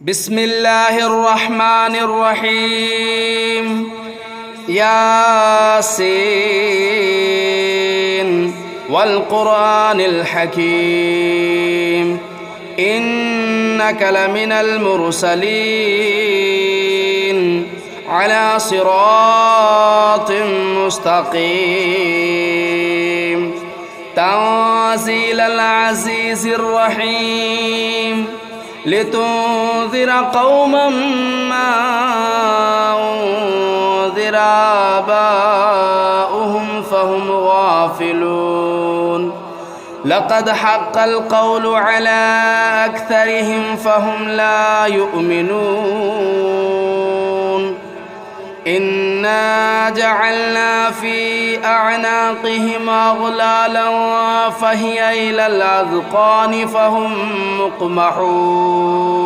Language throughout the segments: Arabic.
بسم الله الرحمن الرحيم. ياسين والقرآن الحكيم إنك لمن المرسلين على صراط مستقيم تنزيل العزيز الرحيم لتنذر قوما ما أنذر آباؤهم فهم غافلون لقد حق القول على أكثرهم فهم لا يؤمنون إنا جعلنا في أعناقهم أغلالا فهي إلى الأذقان فهم مقمحون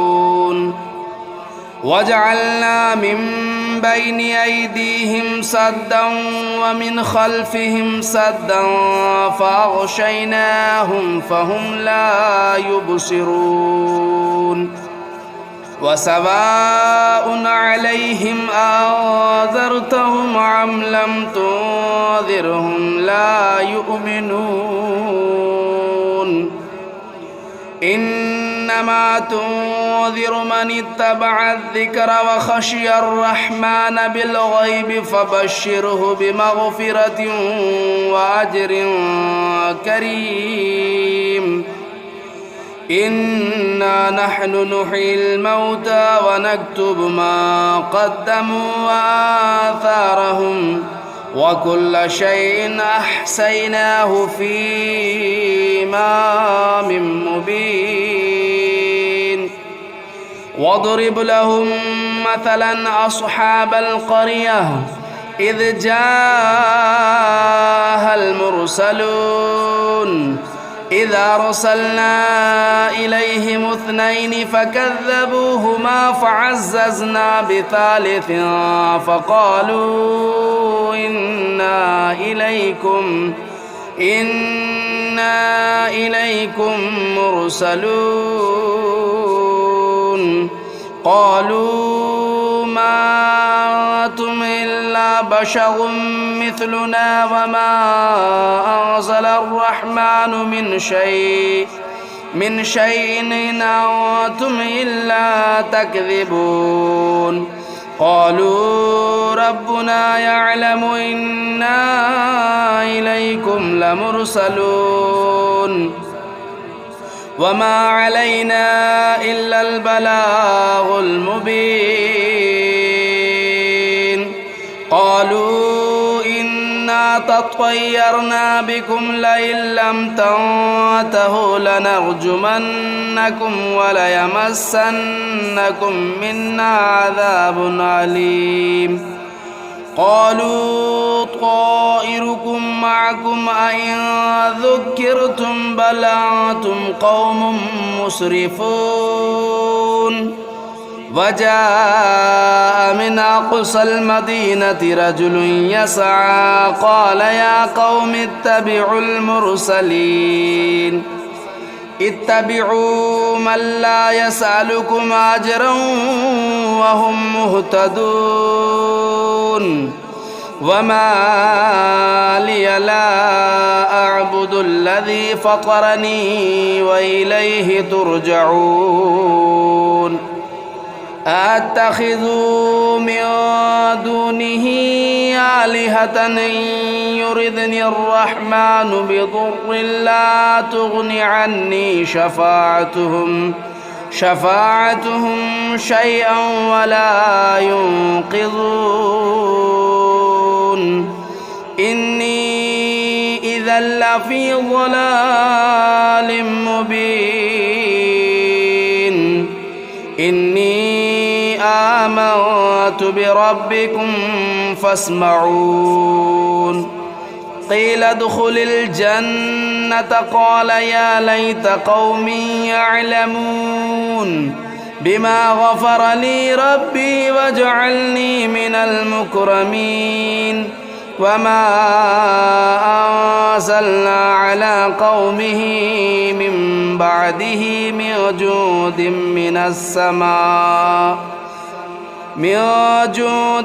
وجعلنا من بين أيديهم سدا ومن خلفهم سدا فأغشيناهم فهم لا يبصرون وسواء عليهم أنذرتهم أم لم تنذرهم لا يؤمنون إنما تنذر من اتبع الذكر وخشي الرحمن بالغيب فبشره بمغفرة وأجر كريم إنا نحن نحيي الموتى ونكتب ما قدموا وآثارهم وكل شيء أحصيناه في إمام مبين واضرب لهم مثلا أصحاب القرية إذ جاءها المرسلون إذا أرسلنا إليهم اثنين فكذبوهما فعززنا بثالث فقالوا إنا إليكم مرسلون قالوا ما أنتم إلا بشر مثلنا وما أنزل الرحمن من شيء إن أنتم إلا تكذبون قالوا ربنا يعلم إنا إليكم لمرسلون وما علينا إلا البلاغ المبين قالوا إنا تطيرنا بكم لئن لم تنتهوا لنرجمنكم وليمسنكم منا عذاب أليم قالوا طائركم معكم أئن ذكرتم بل أنتم قوم مسرفون وجاء من أقصى المدينة رجل يسعى قال يا قوم اتبعوا المرسلين اتبعوا من لا يسألكم أجرا وهم مهتدون وما لي لا أعبد الذي فطرني وإليه ترجعون أتخذ من دونه آلهة إن يردني الرحمن بضر لا تغن عني شفاعتهم شيئا ولا ينقذون إني إذا لفي ضلال مبين إني آمنت بربكم فاسمعون قيل ادخل الجنة قال يا ليت قومي يعلمون بما غفر لي ربي وجعلني من المكرمين وما أنزلنا على قومه من بعده من جود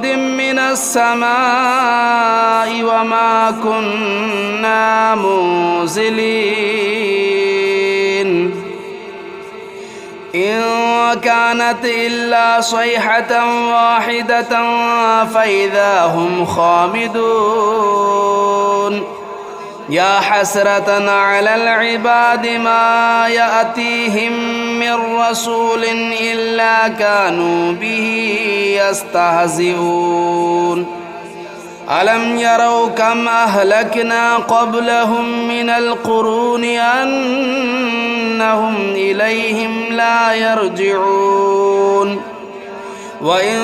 من السماء وما كنا منزلين إن كانت إلا صيحة واحدة فإذا هم خامدون يا حسرة على العباد ما يأتيهم من رسول إلا كانوا به يستهزئون ألم يروا كم أهلكنا قبلهم من القرون أنهم إليهم لا يرجعون وإن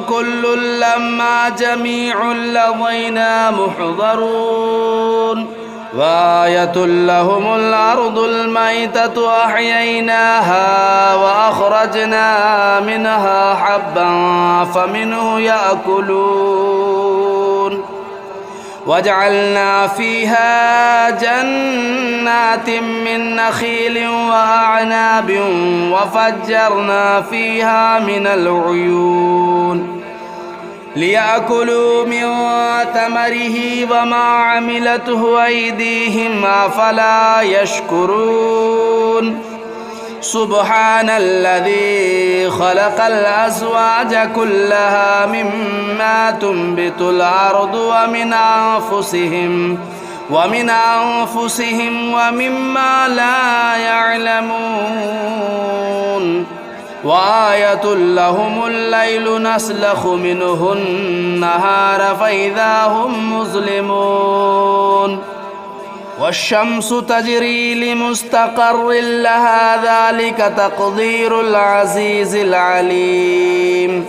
كل لما جميع لدينا محضرون وآية لهم الأرض الميتة أحييناها وأخرجنا منها حبا فمنه يأكلون وجعلنا فيها جنات من نخيل وأعناب وفجرنا فيها من العيون ليأكلوا من ثمره وما عملته أيديهم أفلا يشكرون سبحان الذي خلق الأزواج كلها مما تنبت الأرض ومن أنفسهم ومما لا يعلمون وآية لهم الليل نسلخ منه النهار فإذا هم مظلمون والشمس تجري لمستقر لها ذلك تقدير العزيز العليم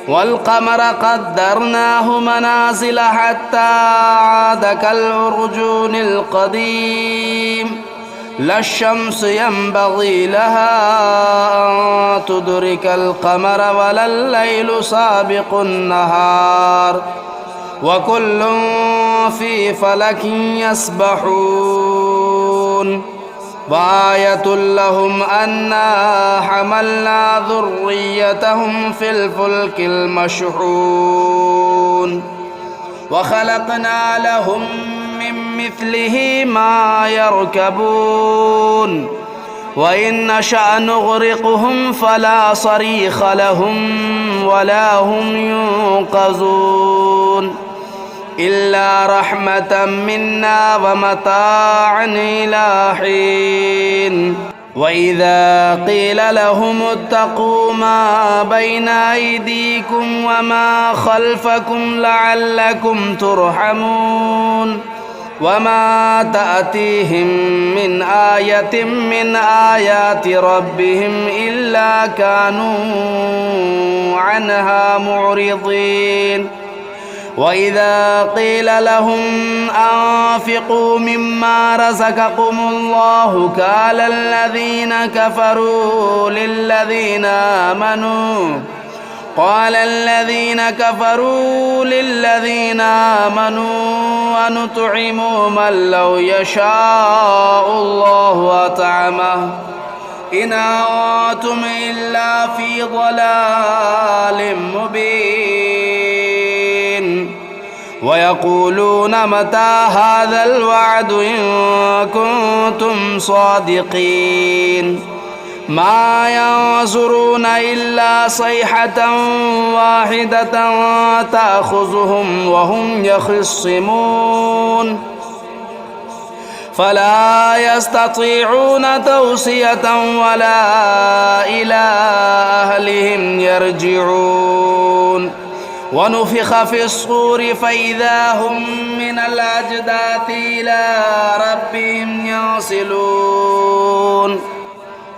والقمر قدرناه منازل حتى عاد كالعرجون القديم لا الشمس ينبغي لها أن تدرك القمر ولا الليل سابق النهار وكل في فلك يسبحون وآية لهم أنا حملنا ذريتهم في الفلك المشحون وخلقنا لهم من مثله ما يركبون وإن نشأ نغرقهم فلا صريخ لهم ولا هم ينقذون إلا رحمة منا ومتاعا إلى حين وإذا قيل لهم اتقوا ما بين أيديكم وما خلفكم لعلكم ترحمون وما تأتيهم من آية من آيات ربهم إلا كانوا عنها معرضين وإذا قيل لهم أنفقوا مما رزقكم الله قال الذين كفروا للذين آمنوا ونطعم من لو يشاء الله أطعمه إن أنتم إلا في ضلال مبين ويقولون متى هذا الوعد إن كنتم صادقين ما ينظرون إلا صيحة واحدة تأخذهم وهم يخصمون فلا يستطيعون توصية ولا إلى أهلهم يرجعون ونفخ في الصور فإذا هم من الأجداث إلى ربهم ينسلون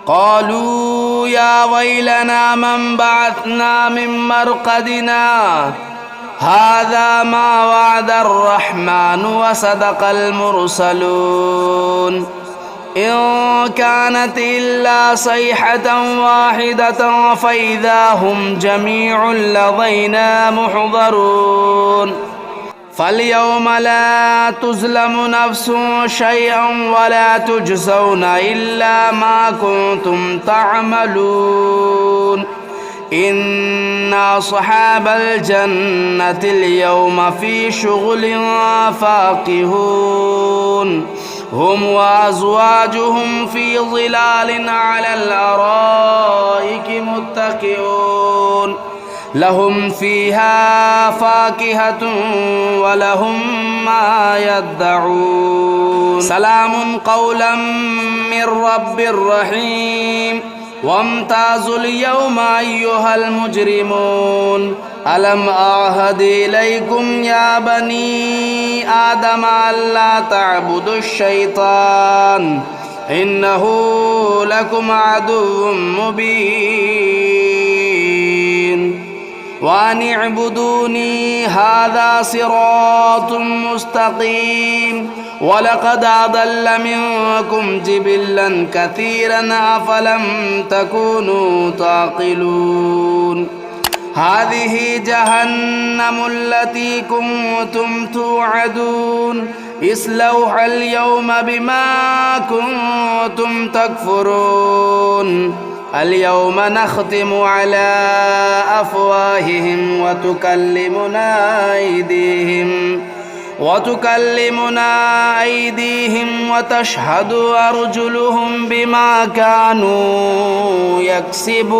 قالوا يا ويلنا من بعثنا من مرقدنا هذا ما وعد الرحمن وصدق المرسلون إن كانت إلا صيحة واحدة فإذا هم جميع لدينا محضرون فاليوم لا تظلم نفس شيئا ولا تجزون إلا ما كنتم تعملون إن أصحاب الجنة اليوم في شغل فاكهون هم وأزواجهم في ظلال على الأرائك متكئون لهم فيها فاكهة ولهم ما يدعون سلام قولا من رب رحيم وامتازوا اليوم أيها المجرمون ألم أعهد إليكم يا بني آدم ألا تعبدوا الشيطان إنه لكم عدو مبين وأن اعبدوني هذا صراط مستقيم ولقد أضل منكم جبلا كثيرا أفلم تكونوا تعقلون هذه جهنم التي كنتم توعدون اصلوها اليوم بما كنتم تكفرون اليوم نختم على أفواههم وتكلمنا أيديهم وتشهد أرجلهم بما كانوا يكسبون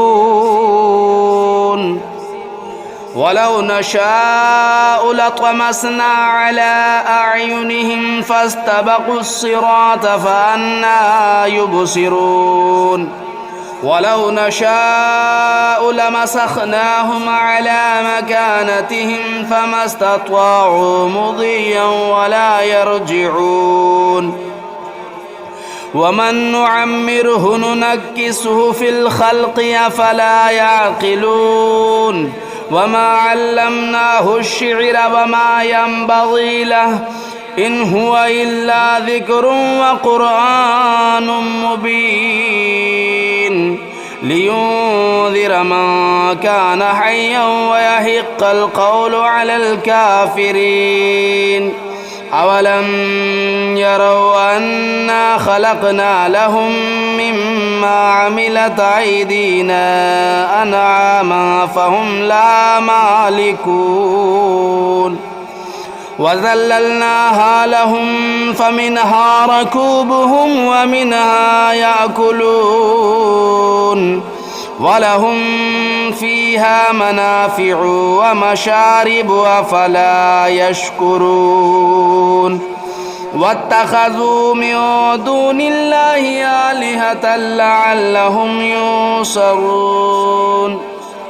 ولو نشاء لطمسنا على أعينهم فاستبقوا الصراط فأنى يبصرون ولو نشاء لمسخناهم على مكانتهم فما استطاعوا مضيا ولا يرجعون ومن نعمره ننكسه في الخلق أفلا يعقلون وما علمناه الشعر وما ينبغي له إن هو إلا ذكر وقرآن مبين لينذر من كان حيا ويحق القول على الكافرين أولم يروا أنا خلقنا لهم مما عملت أيدينا أنعاما فهم لا مالكون وذللناها لهم فمنها ركوبهم ومنها يأكلون ولهم فيها منافع ومشارب أفلا يشكرون واتخذوا من دون الله آلهة لعلهم ينصرون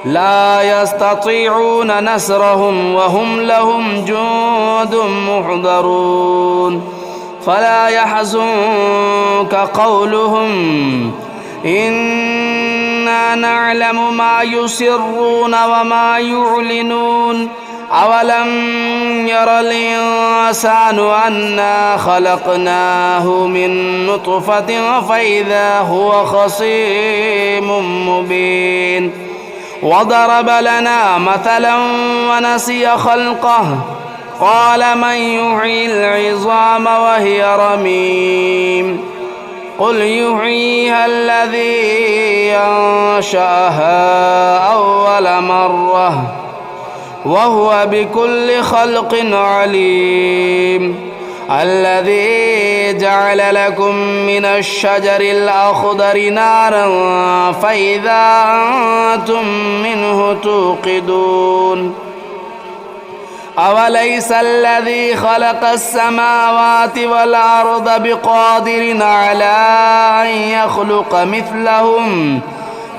لا يستطيعون نصرهم وهم لهم جند محضرون فلا يحزنك قولهم إنا نعلم ما يسرون وما يعلنون أولم ير الإنسان أنا خلقناه من نطفة فإذا هو خصيم مبين وضرب لنا مثلا ونسي خلقه قال من يحيي العظام وهي رميم قل يحييها الذي أنشأها أول مرة وهو بكل خلق عليم الذي جعل لكم من الشجر الأخضر نارا فإذا أنتم منه توقدون أوليس الذي خلق السماوات والأرض بقادر على أن يخلق مثلهم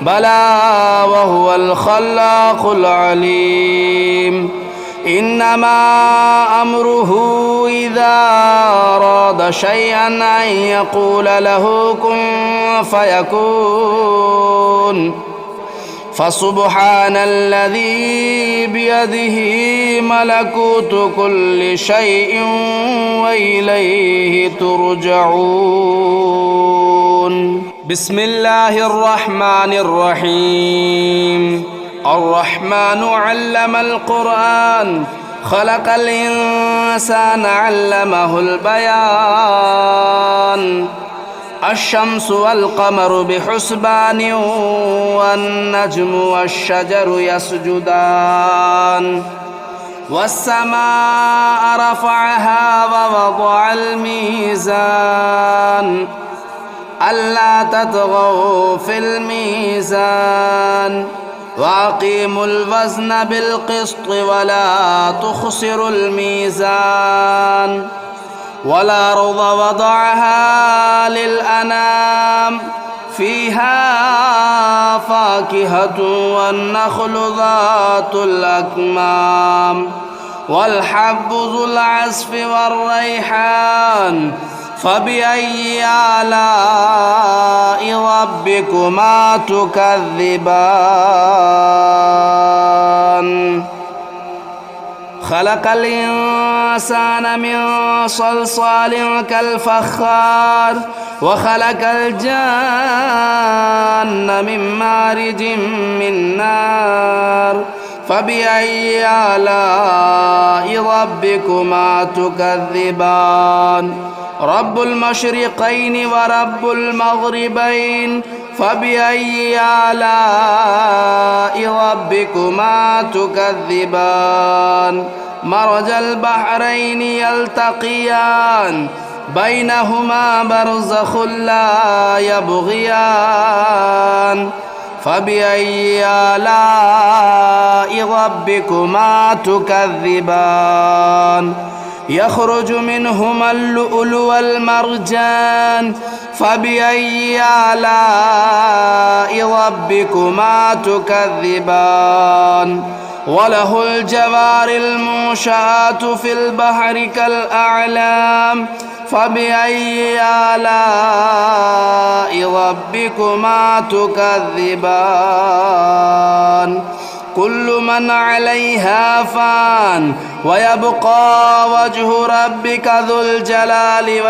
بلى وهو الخلاق العليم إنما أمره إذا أراد شيئا أن يقول له كن فيكون فسبحان الذي بيده ملكوت كل شيء وإليه ترجعون بسم الله الرحمن الرحيم الرحمن علم القرآن خلق الإنسان علمه البيان الشمس والقمر بحسبان والنجم والشجر يسجدان والسماء رفعها ووضع الميزان ألا تطغوا في الميزان وأقيموا الوزن بالقسط ولا تخسروا الميزان والأرض وضعها للأنام فيها فاكهة والنخل ذات الأكمام والحب ذو العصف والريحان فبأي آلاء ربكما تكذبان خلق الإنسان من صلصال كالفخار وخلق الجان من مارج من نار فبأي آلاء ربكما تكذبان رب المشرقين ورب المغربين فبأي آلاء ربكما تكذبان مرج البحرين يلتقيان بينهما برزخ لا يبغيان فبأي آلاء ربكما تكذبان يخرج منهما اللؤلؤ والمرجان فبأي آلاء ربكما تكذبان وله الجوار المنشآت في البحر كالأعلام فبأي آلاء ربكما تكذبان كل من عليها فان ويبقى وجه ربك ذو الجلال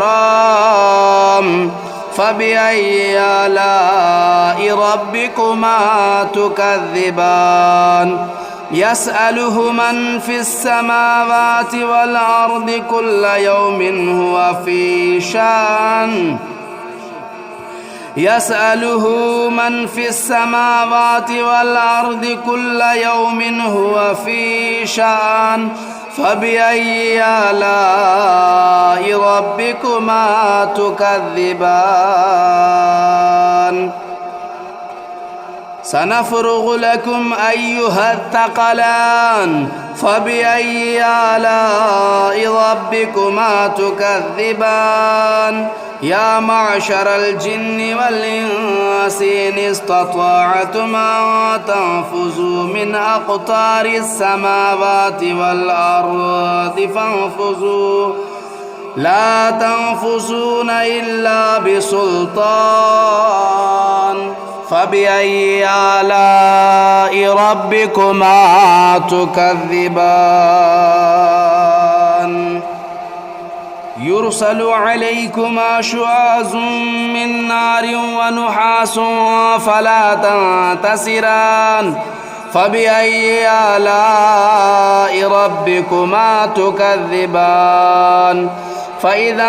والإكرام فبأي آلاء ربكما تكذبان يسأله من في السماوات والأرض كل يوم هو في شأن يسأله من في السماوات والأرض كل يوم هو في شأن فبأي آلاء ربكما تكذبان سنفرغ لكم أيها الثقلان فبأي آلاء ربكما تكذبان يا معشر الجن والإنس إن استطعتم أن تنفذوا من أقطار السماوات والأرض فانفذوا لا تنفذون إلا بسلطان فبأي آلاء ربكما تكذبان يرسل عليكما شواظ من نار ونحاس فلا تنتصران فبأي آلاء ربكما تكذبان فإذا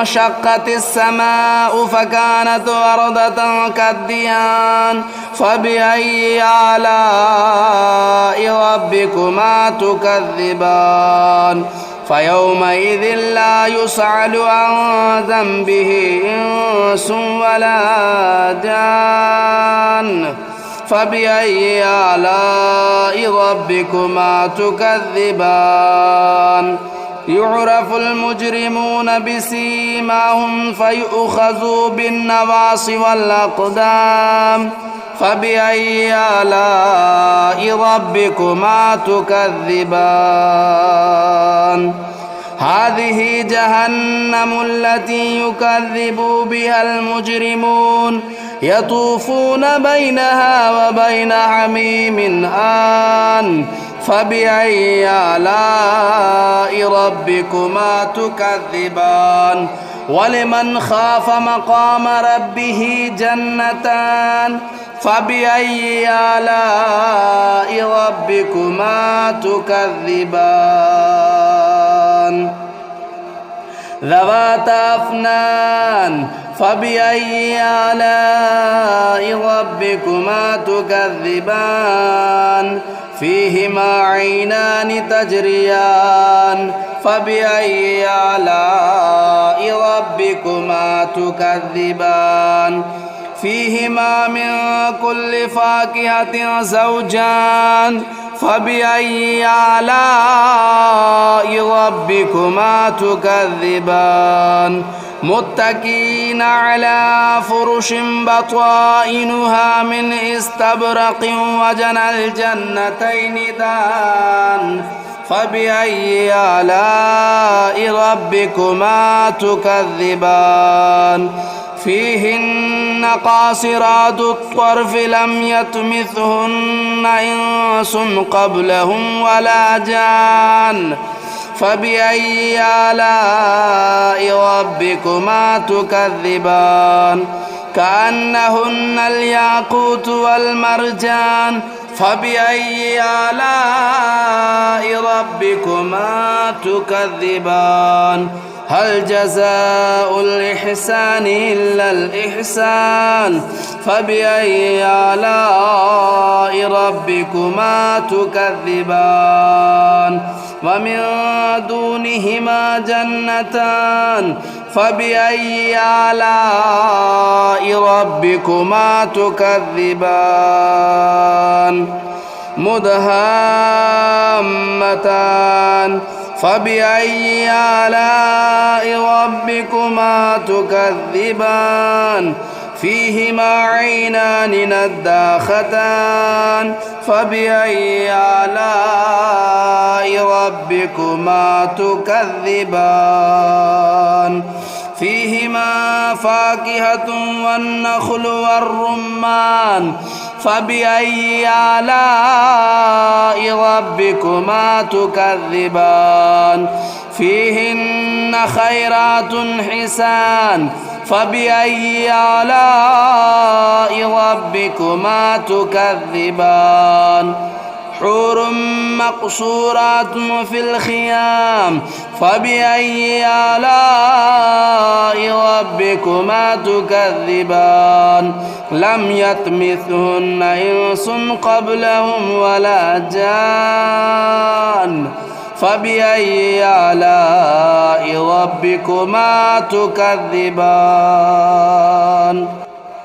انشقت السماء فكانت وردة كالدهان فبأي آلاء ربكما تكذبان فيومئذ لا يسأل عن ذنبه إنس ولا جان فبأي آلاء ربكما تكذبان يعرف المجرمون بسيماهم فيؤخذوا بالنواصي والأقدام فبأي آلاء ربكما تكذبان هذه جهنم التي يكذب بها المجرمون يطوفون بينها وبين حميم آن فبأي آلاء ربكما تكذبان ولمن خاف مقام ربه جنتان فبأي آلاء ربكما ربكما تكذبان ذواتا أفنان فبأي آلاء ربكما تكذبان فيهما عينان تجريان فبأي آلاء ربكما تكذبان فيهما من كل فاكهة زوجان فبأي آلاء ربكما تكذبان متكئين على فرش بطائنها من استبرق وجنى الجنتين دان فبأي آلاء ربكما تكذبان فيهن قاصرات الطرف لم يطمثهن إنس قبلهم ولا جان فبأي آلاء ربكما تكذبان كأنهن الياقوت والمرجان فبأي آلاء ربكما تكذبان هل جزاء الإحسان إلا الإحسان فبأي آلاء ربكما تكذبان ومن دونهما جنتان فبأي آلاء ربكما تكذبان مدهامتان فبأي آلاء ربكما تكذبان فيهما عينان نداختان فبأي آلاء ربكما تكذبان فيهما فاكهة والنخل والرمان فبأي آلاء ربكما تكذبان فيهن خيرات حسان فبأي آلاء ربكما تكذبان حور مقصورات في الخيام فبأي آلاء ربكما تكذبان لم يطمثهن إنس قبلهم ولا جان فبأي آلاء ربكما تكذبان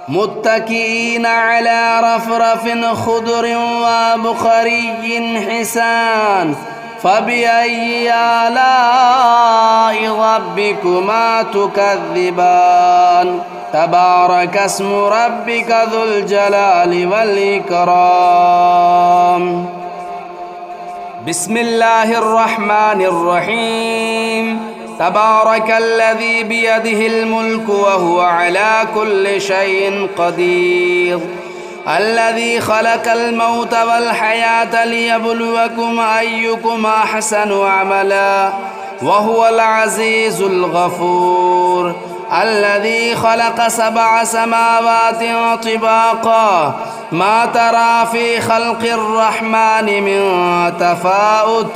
متكئين على رفرف خضر وبخري حسان فبأي آلاء ربكما تكذبان تبارك اسم ربك ذو الجلال والإكرام بسم الله الرحمن الرحيم تبارك الذي بيده الملك وهو على كل شيء قدير الذي خلق الموت والحياة ليبلوكم أيكم أحسن عملا وهو العزيز الغفور الذي خلق 7 سماوات طباقا ما ترى في خلق الرحمن من تفاؤت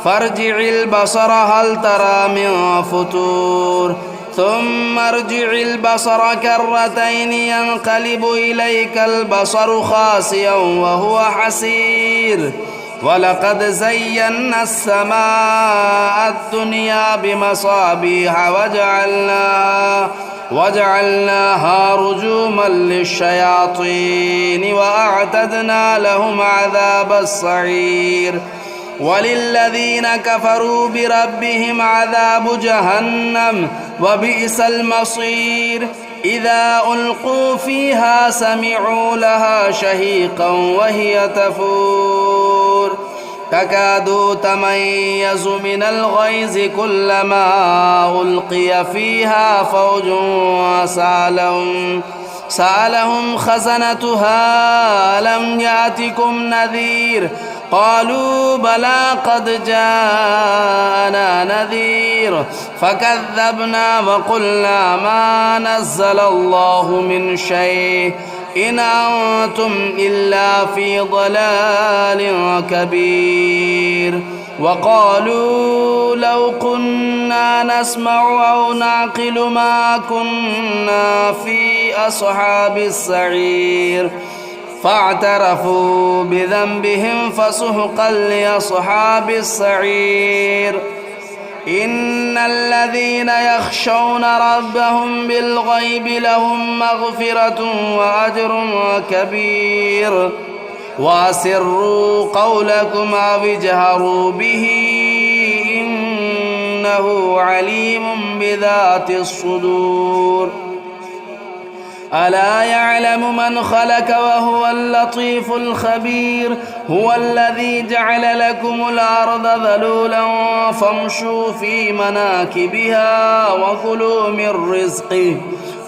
فارجع البصر هل ترى من فتور ثم ارجع البصر كرتين ينقلب إليك البصر خاسئا وهو حسير ولقد زينا السماء الدنيا بمصابيح وجعلناها رجوما للشياطين وأعتدنا لهم عذاب السعير وللذين كفروا بربهم عذاب جهنم وبئس المصير إذا ألقوا فيها سمعوا لها شهيقا وهي تفور تكاد تميز من الغيظ كلما ألقي فيها فوج سألهم خزنتها ألم يأتكم نذير قالوا بلى قد جاءنا نذير فكذبنا وقلنا ما نزل الله من شيء إن أنتم إلا في ضلال كبير. وقالوا لو كنا نسمع أو نعقل ما كنا في أصحاب السعير فاعترفوا بذنبهم فسحقا لأصحاب السعير. إن الذين يخشون ربهم بالغيب لهم مغفرة وأجر كبير. وأسروا قولكم أو اجهروا به إنه عليم بذات الصدور. ألا يعلم من خلق وهو اللطيف الخبير. هو الذي جعل لكم الأرض ذلولا فامشوا في مناكبها وكلوا من رزقه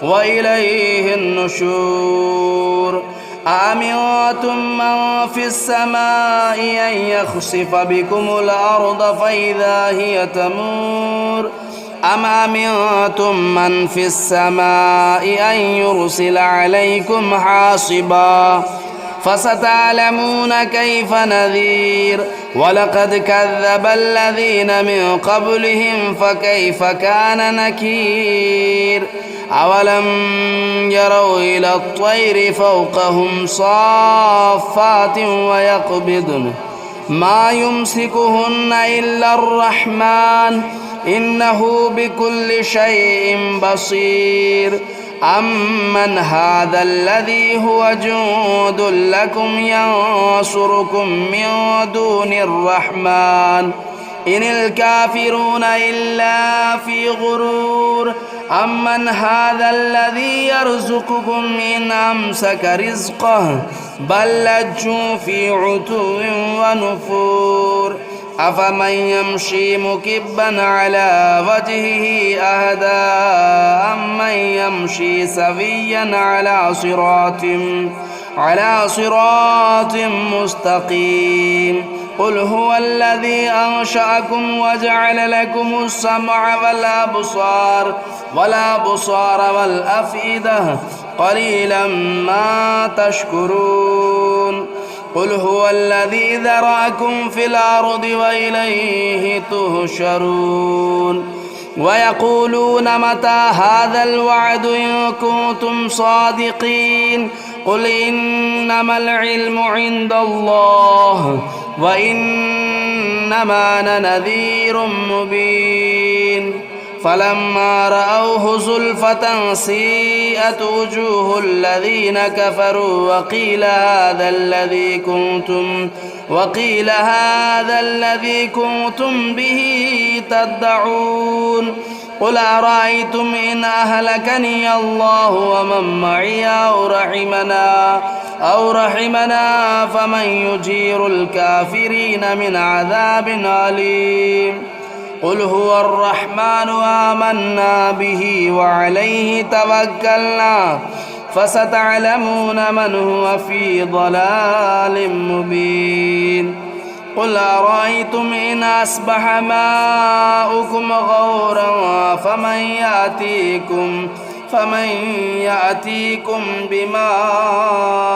وإليه النشور. أأمنتم من في السماء أن يخسف بكم الأرض فإذا هي تمور أم أمنتم من في السماء أن يرسل عليكم حاصبا فستعلمون كيف نذير. ولقد كذب الذين من قبلهم فكيف كان نكير. أولم يروا إلى الطير فوقهم صافات ويقبضن ما يمسكهن إلا الرحمن إنه بكل شيء بصير. أمن هذا الذي هو جند لكم ينصركم من دون الرحمن إن الكافرون إلا في غرور. أمن هذا الذي يرزقكم إن أمسك رزقه بل لجوا في عتو ونفور. أفمن يمشي مكبا على وجهه أهدى أمن يمشي سويا على صراط مستقيم. قل هو الذي أنشأكم وجعل لكم السمع والأبصار والأفئدة قليلا ما تشكرون. قل هو الذي ذرأكم في الأرض وإليه تهشرون. ويقولون متى هذا الوعد إن كنتم صادقين. قل إنما العلم عند الله وإنما أنا نذير مبين. فلما رأوه زلفة سيئت وجوه الذين كفروا وقيل هذا الذي كنتم به تدعون. قل أرأيتم إن أهلكني الله ومن معي أو رحمنا فمن يجير الكافرين من عذاب أليم. قل هو الرحمن آمنا به وعليه توكلنا فستعلمون من هو في ضلال مبين. قل أرأيتم إن أصبح ماؤكم غورا فمن يأتيكم بماء